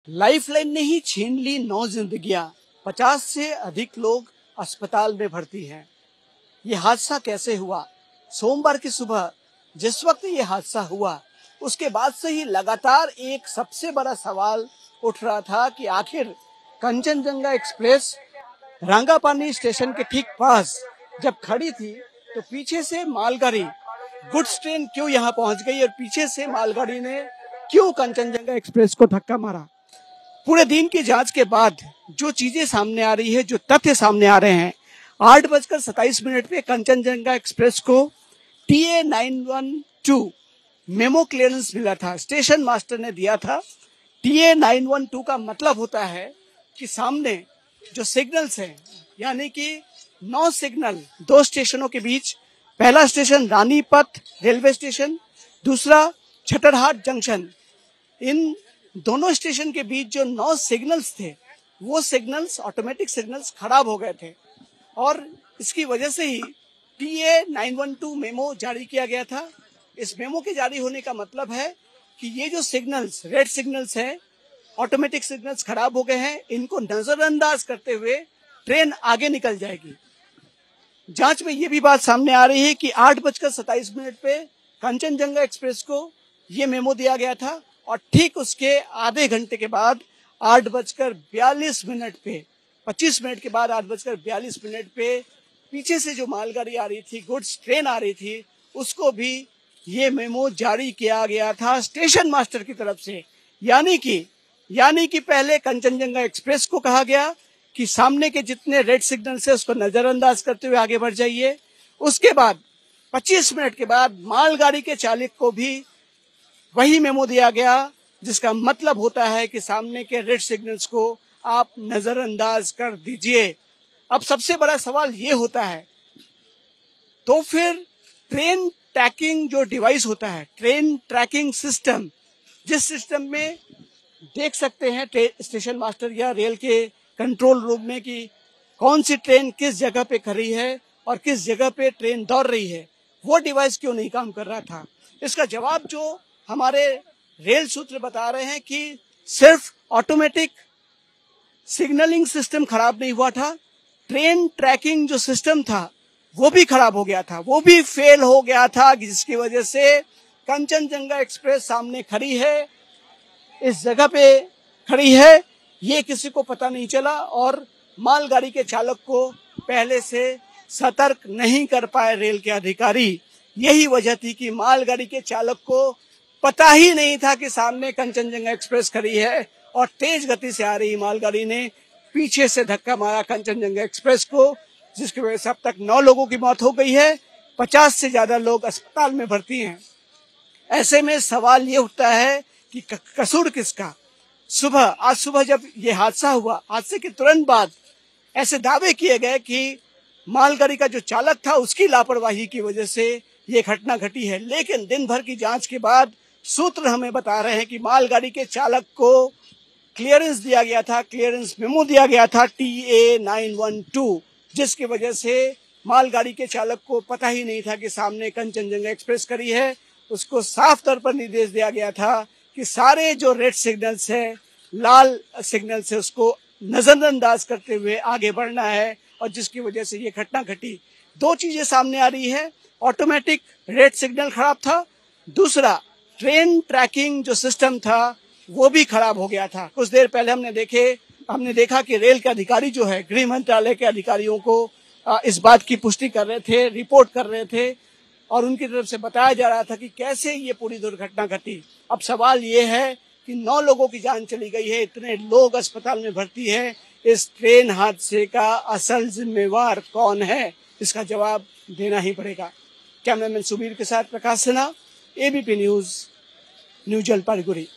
Lifeline ने ही छीन ली 9 जिंदगियां, 50 से अधिक लोग अस्पताल में भर्ती हैं। ये हादसा कैसे हुआ? सोमवार की सुबह जिस वक्त ये हादसा हुआ, उसके बाद से ही लगातार एक सबसे बड़ा सवाल उठ रहा था कि आखिर कंचनजंगा एक्सप्रेस रांगापानी स्टेशन के ठीक पास जब खड़ी थी, तो पीछे से मालगाड़ी गुड्स ट्रेन क्यों यहाँ पहुंच गई और पीछे से मालगाड़ी ने क्यों कंचनजंगा एक्सप्रेस को धक्का मारा। पूरे दिन की जांच के बाद जो चीजें सामने आ रही है, जो तथ्य सामने आ रहे हैं, 8:27 पे कंचनजंगा एक्सप्रेस को TA 912 मेमो क्लियरेंस मिला था। स्टेशन मास्टर ने दिया था। TA 912 का मतलब होता है कि सामने जो सिग्नल्स हैं, यानी कि 9 सिग्नल 2 स्टेशनों के बीच, पहला स्टेशन रानीपथ रेलवे स्टेशन, दूसरा छटरहाट जंक्शन, इन दोनों स्टेशन के बीच जो 9 सिग्नल्स थे, वो सिग्नल्स ऑटोमेटिक सिग्नल्स खराब हो गए थे और इसकी वजह से ही TA 912 मेमो जारी किया गया था। इस मेमो के जारी होने का मतलब है कि ये जो सिग्नल्स, रेड सिग्नल्स हैं, ऑटोमेटिक सिग्नल्स खराब हो गए हैं, इनको नजरअंदाज करते हुए ट्रेन आगे निकल जाएगी। जांच में ये भी बात सामने आ रही है कि 8:27 पे कंचनजंगा एक्सप्रेस को ये मेमो दिया गया था और ठीक उसके आधे घंटे के बाद 8:42 पे, 25 मिनट के बाद 8:42 पे पीछे से जो मालगाड़ी आ रही थी, गुड्स ट्रेन आ रही थी, उसको भी ये मेमो जारी किया गया था स्टेशन मास्टर की तरफ से। यानी कि पहले कंचनजंगा एक्सप्रेस को कहा गया कि सामने के जितने रेड सिग्नल से उसको नजरअंदाज करते हुए आगे बढ़ जाइए। उसके बाद 25 मिनट के बाद मालगाड़ी के चालक को भी वही मेमो दिया गया, जिसका मतलब होता है कि सामने के रेड सिग्नल्स को आप नजरअंदाज कर दीजिए। अब सबसे बड़ा सवाल ये होता है, तो फिर ट्रेन ट्रैकिंग जो डिवाइस होता है, ट्रेन ट्रैकिंग सिस्टम, जिस सिस्टम में देख सकते हैं स्टेशन मास्टर या रेल के कंट्रोल रूम में कि कौन सी ट्रेन किस जगह पे खड़ी है और किस जगह पे ट्रेन दौड़ रही है, वो डिवाइस क्यों नहीं काम कर रहा था? इसका जवाब जो हमारे रेल सूत्र बता रहे हैं कि सिर्फ ऑटोमेटिक सिग्नलिंग सिस्टम खराब नहीं हुआ था, ट्रेन ट्रैकिंग जो सिस्टम था वो भी खराब हो गया था, वो भी फेल हो गया था, जिसकी वजह से कंचनजंगा एक्सप्रेस सामने खड़ी है, इस जगह पे खड़ी है, ये किसी को पता नहीं चला और मालगाड़ी के चालक को पहले से सतर्क नहीं कर पाए रेल के अधिकारी। यही वजह थी कि मालगाड़ी के चालक को पता ही नहीं था कि सामने कंचनजंगा एक्सप्रेस खड़ी है और तेज गति से आ रही मालगाड़ी ने पीछे से धक्का मारा कंचनजंगा एक्सप्रेस को, जिसकी वजह से अब तक 9 लोगों की मौत हो गई है, 50 से ज्यादा लोग अस्पताल में भर्ती हैं। ऐसे में सवाल ये उठता है कि कसूर किसका? आज सुबह जब ये हादसा हुआ, हादसे के तुरंत बाद ऐसे दावे किए गए कि मालगाड़ी का जो चालक था उसकी लापरवाही की वजह से ये घटना घटी है, लेकिन दिन भर की जांच के बाद सूत्र हमें बता रहे हैं कि मालगाड़ी के चालक को क्लियरेंस दिया गया था, क्लियरेंस मेमो दिया गया था TA 912, जिसकी वजह से मालगाड़ी के चालक को पता ही नहीं था कि सामने कंचनजंगा एक्सप्रेस खड़ी है। उसको साफ तौर पर निर्देश दिया गया था कि सारे जो रेड सिग्नल्स है, लाल सिग्नल से उसको नजरअंदाज करते हुए आगे बढ़ना है, और जिसकी वजह से ये घटना घटी। 2 चीजें सामने आ रही है, ऑटोमेटिक रेड सिग्नल खराब था, दूसरा ट्रेन ट्रैकिंग जो सिस्टम था वो भी खराब हो गया था। कुछ देर पहले हमने देखा कि रेल के अधिकारी जो है, गृह मंत्रालय के अधिकारियों को इस बात की पुष्टि कर रहे थे, रिपोर्ट कर रहे थे और उनकी तरफ से बताया जा रहा था कि कैसे ये पूरी दुर्घटना घटी। अब सवाल ये है कि 9 लोगों की जान चली गई है, इतने लोग अस्पताल में भर्ती हैं, इस ट्रेन हादसे का असल जिम्मेवार कौन है? इसका जवाब देना ही पड़ेगा। कैमरामैन सुबीर के साथ Prakash Sinha, ABP news, new Jalpaiguri.